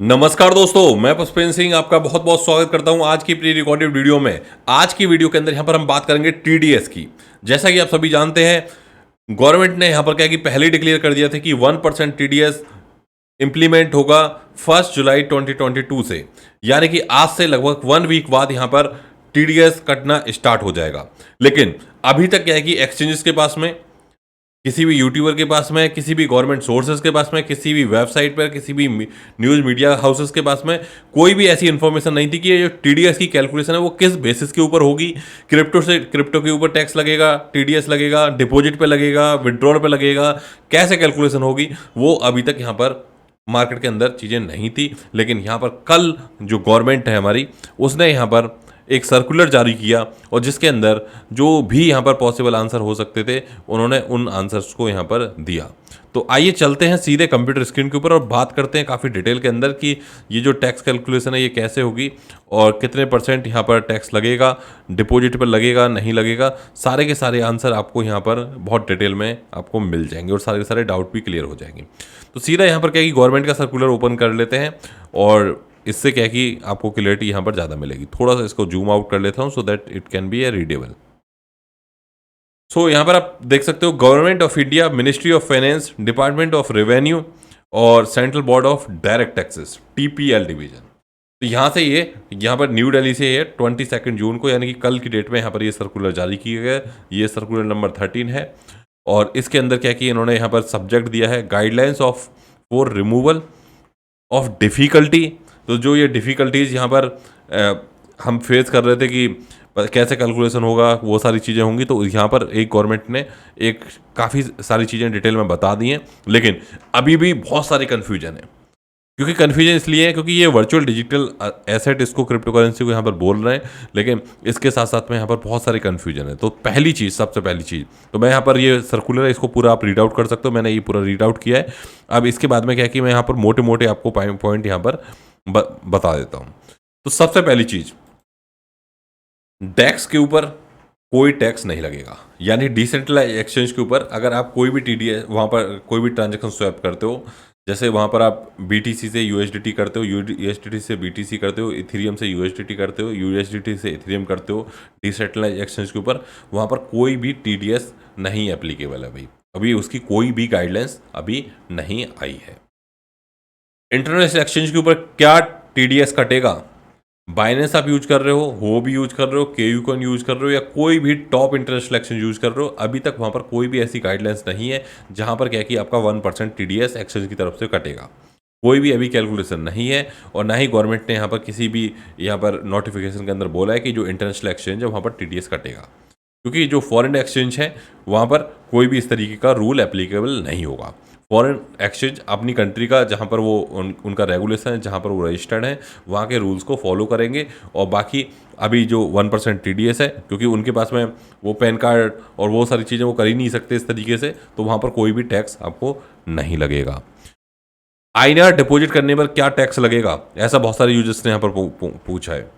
नमस्कार दोस्तों, मैं पुष्पेंद्र सिंह आपका बहुत बहुत स्वागत करता हूं आज की प्री रिकॉर्डेड वीडियो में। आज की वीडियो के अंदर यहां पर हम बात करेंगे टीडीएस की। जैसा कि आप सभी जानते हैं, गवर्नमेंट ने यहां पर क्या कि पहले डिक्लेयर कर दिया था कि 1% टीडीएस इंप्लीमेंट होगा 1 जुलाई 2022 से, यानी कि आज से लगभग 1 वीक बाद यहां पर टीडीएस कटना स्टार्ट हो जाएगा। लेकिन अभी तक क्या है कि एक्सचेंजेस के पास में, किसी भी यूट्यूबर के पास में, किसी भी गवर्नमेंट सोर्सेज के पास में, किसी भी वेबसाइट पर, किसी भी न्यूज़ मीडिया हाउसेस के पास में कोई भी ऐसी इन्फॉर्मेशन नहीं थी कि ये जो टीडीएस की कैलकुलेशन है वो किस बेसिस के ऊपर होगी। क्रिप्टो के ऊपर टैक्स लगेगा, टीडीएस लगेगा, डिपॉजिट पे लगेगा, विड्रॉल पे लगेगा, कैसे कैलकुलेशन होगी, वो अभी तक यहाँ पर मार्केट के अंदर चीज़ें नहीं थी। लेकिन यहाँ पर कल जो गवर्नमेंट है हमारी, उसने यहाँ पर एक सर्कुलर जारी किया और जिसके अंदर जो भी यहाँ पर पॉसिबल आंसर हो सकते थे, उन्होंने उन आंसर्स को यहाँ पर दिया। तो आइए चलते हैं सीधे कंप्यूटर स्क्रीन के ऊपर और बात करते हैं काफ़ी डिटेल के अंदर कि ये जो टैक्स कैलकुलेशन है ये कैसे होगी और कितने % यहाँ पर टैक्स लगेगा, डिपॉजिट पर लगेगा, नहीं लगेगा। सारे के सारे आंसर आपको यहाँ पर बहुत डिटेल में आपको मिल जाएंगे और सारे के सारे डाउट भी क्लियर हो जाएंगे। तो सीधा यहाँ पर क्या है कि गवर्नमेंट का सर्कुलर ओपन कर लेते हैं और इससे क्या है कि आपको क्लियरिटी यहाँ पर ज़्यादा मिलेगी। थोड़ा सा इसको जूम आउट कर लेता हूँ so that it can be a readable. So यहाँ पर आप देख सकते हो, government of India, ministry of finance, department of revenue और central board of direct taxes, TPL division. तो यहाँ से यहाँ पर न्यू दिल्ली से ये 22 जून को, यानी कि कल की डेट में यहाँ पर ये सर्कुलर जारी किया गया। ये सर्कुलर नंबर 13 है और इसके अंदर क्या कि इन्होंने यहाँ पर सब्जेक्ट दिया है guidelines of for removal of difficulty. तो जो ये डिफ़िकल्टीज़ यहाँ पर हम फेस कर रहे थे कि कैसे कैलकुलेशन होगा, वो सारी चीज़ें होंगी। तो यहाँ पर एक गवर्नमेंट ने एक काफ़ी सारी चीज़ें डिटेल में बता दी हैं, लेकिन अभी भी बहुत सारी कन्फ्यूजन है। क्योंकि कन्फ्यूजन इसलिए है क्योंकि ये वर्चुअल डिजिटल एसेट, इसको क्रिप्टो करेंसी को यहाँ पर बोल रहे हैं, लेकिन इसके साथ साथ में यहाँ पर बहुत सारी कन्फ्यूजन है। तो पहली चीज़, सबसे पहली चीज़, तो मैं यहाँ पर ये सर्कुलर है, इसको पूरा आप रीड आउट कर सकते हो। मैंने ये पूरा रीड आउट किया है। अब इसके बाद में क्या है कि मैं यहाँ पर मोटे मोटे आपको पॉइंट यहाँ पर बता देता हूँ। तो सबसे पहली चीज़, डेक्स के ऊपर कोई टैक्स नहीं लगेगा, यानी डिसेंट्रलाइज एक्सचेंज के ऊपर अगर आप कोई भी TDS वहाँ पर कोई भी ट्रांजेक्शन स्वैप करते हो, जैसे वहाँ पर आप BTC से USDT करते हो, USDT से BTC करते हो, इथेरियम से USDT करते हो, USDT से इथेरियम करते हो, डिसेंट्रलाइज एक्सचेंज के ऊपर, वहाँ पर कोई भी TDS नहीं एप्लीकेबल है भाई। अभी उसकी कोई भी गाइडलाइंस अभी नहीं आई है। इंटरनेशनल एक्सचेंज के ऊपर क्या TDS कटेगा? बाइनेंस आप यूज कर रहे हो भी यूज कर रहे हो, KU कॉइन यूज कर रहे हो या कोई भी टॉप इंटरनेशनल एक्सचेंज यूज कर रहे हो, अभी तक वहाँ पर कोई भी ऐसी गाइडलाइंस नहीं है जहाँ पर क्या है कि आपका 1% TDS एक्सचेंज की तरफ से कटेगा। कोई भी अभी कैलकुलेशन नहीं है और ना ही गवर्नमेंट ने यहाँ पर किसी भी यहाँ पर नोटिफिकेशन के अंदर बोला है कि जो इंटरनेशनल एक्सचेंज है वहाँ पर TDS कटेगा। क्योंकि जो फॉरेन एक्सचेंज है वहाँ पर कोई भी इस तरीके का रूल एप्लीकेबल नहीं होगा। फॉरेन एक्सचेंज अपनी कंट्री का जहाँ पर वो उनका रेगुलेशन है, जहाँ पर वो रजिस्टर्ड है, वहाँ के रूल्स को फॉलो करेंगे। और बाकी अभी जो 1% TDS है, क्योंकि उनके पास में वो पैन कार्ड और वो सारी चीज़ें वो कर ही नहीं सकते इस तरीके से, तो वहाँ पर कोई भी टैक्स आपको नहीं लगेगा। INR डिपॉजिट करने पर क्या टैक्स लगेगा, ऐसा बहुत सारे यूजर्स ने यहाँ पर पूछा है।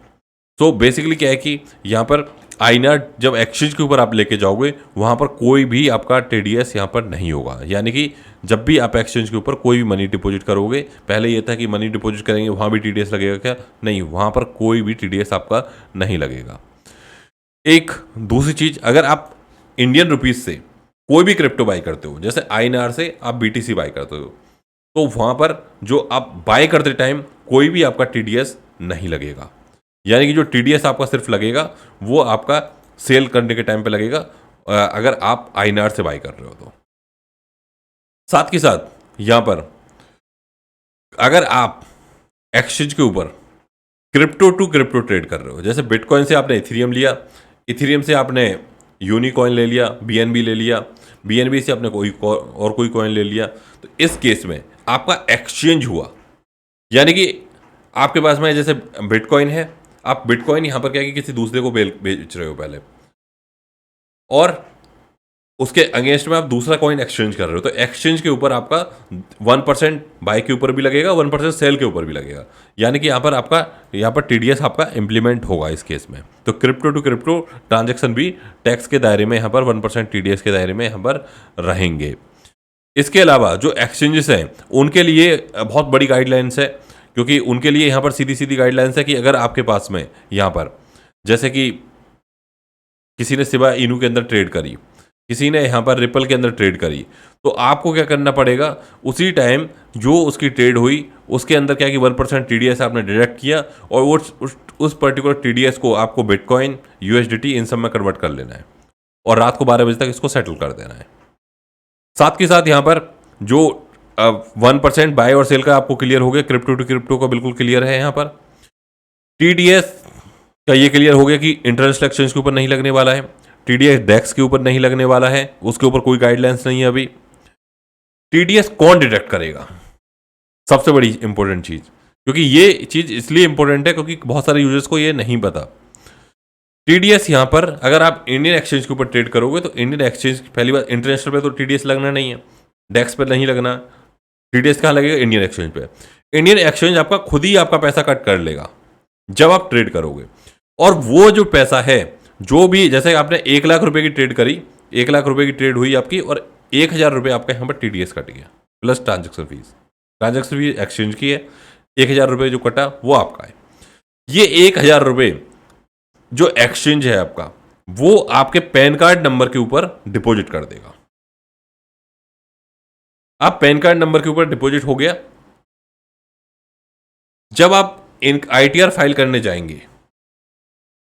तो बेसिकली क्या है कि यहाँ पर INR जब एक्सचेंज के ऊपर आप लेके जाओगे, वहाँ पर कोई भी आपका TDS यहाँ पर नहीं होगा। यानी कि जब भी आप एक्सचेंज के ऊपर कोई भी मनी डिपॉजिट करोगे, पहले ये था कि मनी डिपॉजिट करेंगे वहाँ भी TDS लगेगा क्या, नहीं, वहाँ पर कोई भी TDS आपका नहीं लगेगा। एक दूसरी चीज़, अगर आप इंडियन रुपीज़ से कोई भी क्रिप्टो बाई करते हो, जैसे INR से आप BTC बाई करते हो, तो वहाँ पर जो आप बाय करते टाइम कोई भी आपका TDS नहीं लगेगा। यानी कि जो TDS आपका सिर्फ लगेगा वो आपका सेल करने के टाइम पे लगेगा, अगर आप INR से बाई कर रहे हो तो। साथ के साथ यहाँ पर अगर आप एक्सचेंज के ऊपर क्रिप्टो टू क्रिप्टो ट्रेड कर रहे हो, जैसे बिटकॉइन से आपने इथेरियम लिया, इथेरियम से आपने यूनिकॉइन ले लिया, BNB ले लिया, BNB से आपने कोई कॉइन ले लिया, तो इस केस में आपका एक्सचेंज हुआ। यानी कि आपके पास में जैसे बिटकॉइन है, आप बिटकॉइन यहाँ पर क्या कि किसी दूसरे को बेच रहे हो पहले, और उसके अगेंस्ट में आप दूसरा कॉइन एक्सचेंज कर रहे हो, तो एक्सचेंज के ऊपर आपका 1% बाय के ऊपर भी लगेगा, 1% सेल के ऊपर भी लगेगा। यानी कि यहाँ पर TDS आपका इंप्लीमेंट होगा इस केस में। तो क्रिप्टो टू क्रिप्टो ट्रांजेक्शन भी टैक्स के दायरे में यहाँ पर 1% TDS के दायरे में यहाँ पर रहेंगे। इसके अलावा जो एक्सचेंजेस हैं उनके लिए बहुत बड़ी गाइडलाइंस है क्योंकि उनके लिए यहाँ पर सीधी सीधी गाइडलाइंस है कि अगर आपके पास में यहाँ पर जैसे कि किसी ने शिबा इनू के अंदर ट्रेड करी, किसी ने यहाँ पर रिपल के अंदर ट्रेड करी, तो आपको क्या करना पड़ेगा, उसी टाइम जो उसकी ट्रेड हुई उसके अंदर क्या कि 1% TDS आपने डिडक्ट किया और वो उस पर्टिकुलर TDS को आपको बिटकॉइन, USDT इन सब में कन्वर्ट कर लेना है और रात को 12 बजे तक इसको सेटल कर देना है। साथ के साथ यहाँ पर जो 1% बाय और सेल का आपको क्लियर हो गया, क्रिप्टो टू क्रिप्टो का बिल्कुल क्लियर है। यहाँ पर TDS का ये क्लियर हो गया कि इंटरनेशनल एक्सचेंज के ऊपर नहीं लगने वाला है, TDS डेक्स के ऊपर नहीं लगने वाला है, उसके ऊपर कोई गाइडलाइंस नहीं है अभी। TDS कौन डिटेक्ट करेगा, सबसे बड़ी इंपॉर्टेंट चीज, क्योंकि ये चीज इसलिए इंपॉर्टेंट है क्योंकि बहुत सारे यूजर्स को ये नहीं पता। TDS यहाँ पर अगर आप इंडियन एक्सचेंज के ऊपर ट्रेड करोगे तो इंडियन एक्सचेंज, पहली बात इंटरनेशनल पे तो TDS लगना नहीं है, डेक्स पर नहीं लगना, TDS कहाँ लगेगा, इंडियन एक्सचेंज पे। इंडियन एक्सचेंज आपका खुद ही आपका पैसा कट कर लेगा जब आप ट्रेड करोगे, और वो जो पैसा है जो भी, जैसे आपने 1 लाख रुपए की ट्रेड करी, 1 लाख रुपए की ट्रेड हुई आपकी और 1000 रुपये आपका यहाँ पर TDS कट गया प्लस ट्रांजेक्शन फीस एक्सचेंज की है, 1000 रुपये जो कटा वो आपका है। ये 1000 रुपये जो एक्सचेंज है आपका, वो आपके पैन कार्ड नंबर के ऊपर डिपॉजिट कर देगा। आप पैन कार्ड नंबर के ऊपर डिपॉजिट हो गया, जब आप ITR फाइल करने जाएंगे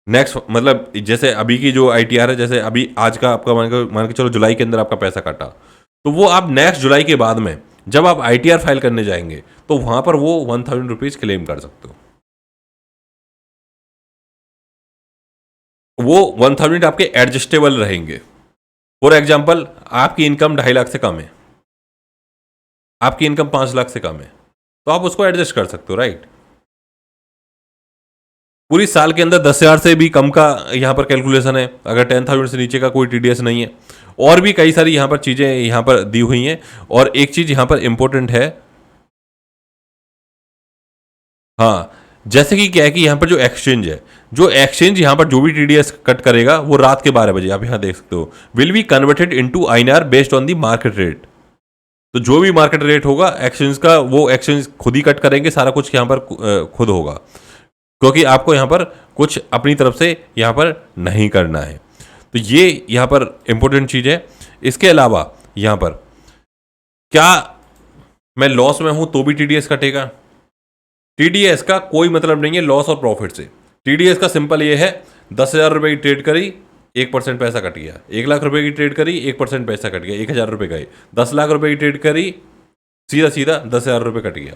नेक्स्ट, मतलब जैसे अभी की जो ITR है, जैसे अभी आज का आपका मान के चलो जुलाई के अंदर आपका पैसा काटा, तो वो आप नेक्स्ट जुलाई के बाद में जब आप ITR फाइल करने जाएंगे तो वहां पर वो 1000 रुपीज क्लेम कर सकते हो। वो 1000 आपके एडजस्टेबल रहेंगे। फॉर एग्जाम्पल आपकी इनकम 2.5 लाख से कम है, आपकी इनकम 5 लाख से कम है, तो आप उसको एडजस्ट कर सकते हो, राइट। पूरी साल के अंदर 10,000 से भी कम का यहाँ पर कैलकुलेशन है, अगर 10,000 से नीचे का कोई TDS नहीं है। और भी कई सारी यहाँ पर चीज़ें यहाँ पर दी हुई हैं। और एक चीज़ यहाँ पर इंपॉर्टेंट है, हाँ, जैसे कि क्या है कि यहाँ पर जो एक्सचेंज यहाँ पर जो भी TDS कट करेगा वो रात के 12 बजे, आप यहाँ देख सकते हो, will be converted into INR based on the market rate. तो जो भी मार्केट रेट होगा एक्सचेंज का, वो एक्सचेंज खुद ही कट करेंगे, सारा कुछ यहाँ पर खुद होगा, क्योंकि आपको यहाँ पर कुछ अपनी तरफ से यहाँ पर नहीं करना है। तो ये यहाँ पर इंपॉर्टेंट चीज़ है। इसके अलावा यहाँ पर क्या मैं लॉस में हूं तो भी TDS कटेगा? TDS का कोई मतलब नहीं है लॉस और प्रॉफिट से। TDS का सिंपल ये है, 10,000 रुपये की ट्रेड करी, 1% पैसा कट गया। 1 लाख रुपए की ट्रेड करी, 1% पैसा कट गया, 1000 रुपये गए। 10 लाख रुपए की ट्रेड करी, सीधा सीधा 10,000 रुपये कट गया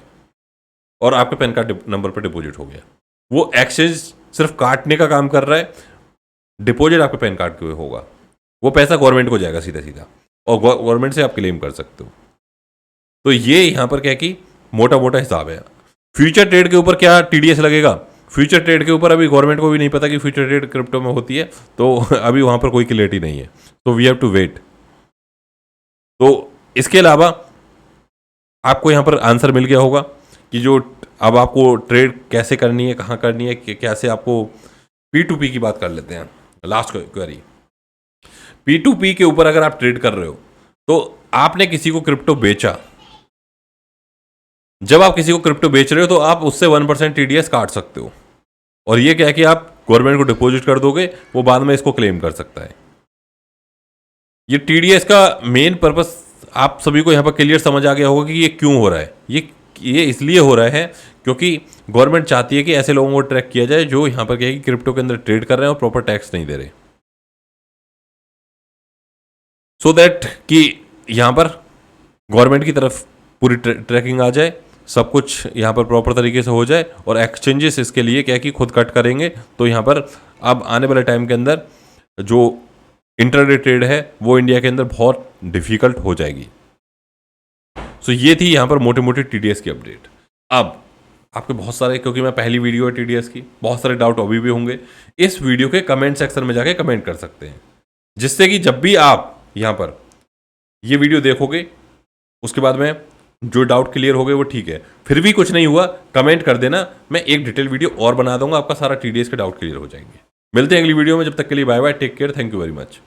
और आपके पैन कार्ड नंबर पर डिपॉजिट हो गया। वो एक्सचेंज सिर्फ काटने का काम कर रहा है, डिपॉजिट आपके पैन कार्ड के होगा, वो पैसा गवर्नमेंट को जाएगा सीधा सीधा, और गवर्नमेंट से आप क्लेम कर सकते हो। तो ये यहाँ पर क्या कि मोटा मोटा हिसाब है। फ्यूचर ट्रेड के ऊपर क्या TDS लगेगा? फ्यूचर ट्रेड के ऊपर अभी गवर्नमेंट को भी नहीं पता कि फ्यूचर ट्रेड क्रिप्टो में होती है, तो अभी वहाँ पर कोई क्लियरिटी नहीं है, तो वी हैव टू वेट। तो इसके अलावा आपको यहाँ पर आंसर मिल गया होगा कि जो अब आपको ट्रेड कैसे करनी है, कहाँ करनी है, कैसे आपको P2P की बात कर लेते हैं। लास्ट क्वेरी, P2P के ऊपर अगर आप ट्रेड कर रहे हो तो आपने किसी को क्रिप्टो बेचा, जब आप किसी को क्रिप्टो बेच रहे हो तो आप उससे 1% TDS काट सकते हो, और ये क्या है कि आप गवर्नमेंट को डिपॉजिट कर दोगे, वो बाद में इसको क्लेम कर सकता है। ये TDS का मेन पर्पस आप सभी को यहाँ पर क्लियर समझ आ गया होगा कि ये क्यों हो रहा है। ये इसलिए हो रहा है क्योंकि गवर्नमेंट चाहती है कि ऐसे लोगों को ट्रैक किया जाए जो यहाँ पर क्या है कि क्रिप्टो के अंदर ट्रेड कर रहे हैं और प्रॉपर टैक्स नहीं दे रहे, सो दैट कि यहाँ पर गवर्नमेंट की तरफ पूरी ट्रैकिंग आ जाए, सब कुछ यहाँ पर प्रॉपर तरीके से हो जाए, और एक्सचेंजेस इसके लिए क्या है कि खुद कट करेंगे। तो यहाँ पर अब आने वाले टाइम के अंदर जो इंटरडे ट्रेड है वो इंडिया के अंदर बहुत डिफिकल्ट हो जाएगी। सो ये थी यहाँ पर मोटे मोटे TDS की अपडेट। अब आपके बहुत सारे, क्योंकि मैं पहली वीडियो है TDS की, बहुत सारे डाउट अभी भी होंगे, इस वीडियो के कमेंट सेक्शन में जाके कमेंट कर सकते हैं, जिससे कि जब भी आप यहाँ पर ये वीडियो देखोगे उसके बाद में जो डाउट क्लियर हो गए वो ठीक है, फिर भी कुछ नहीं हुआ कमेंट कर देना, मैं एक डिटेल वीडियो और बना दूंगा, आपका सारा TDS के डाउट क्लियर हो जाएंगे। मिलते हैं अगली वीडियो में, जब तक के लिए bye bye, take care, thank you very much.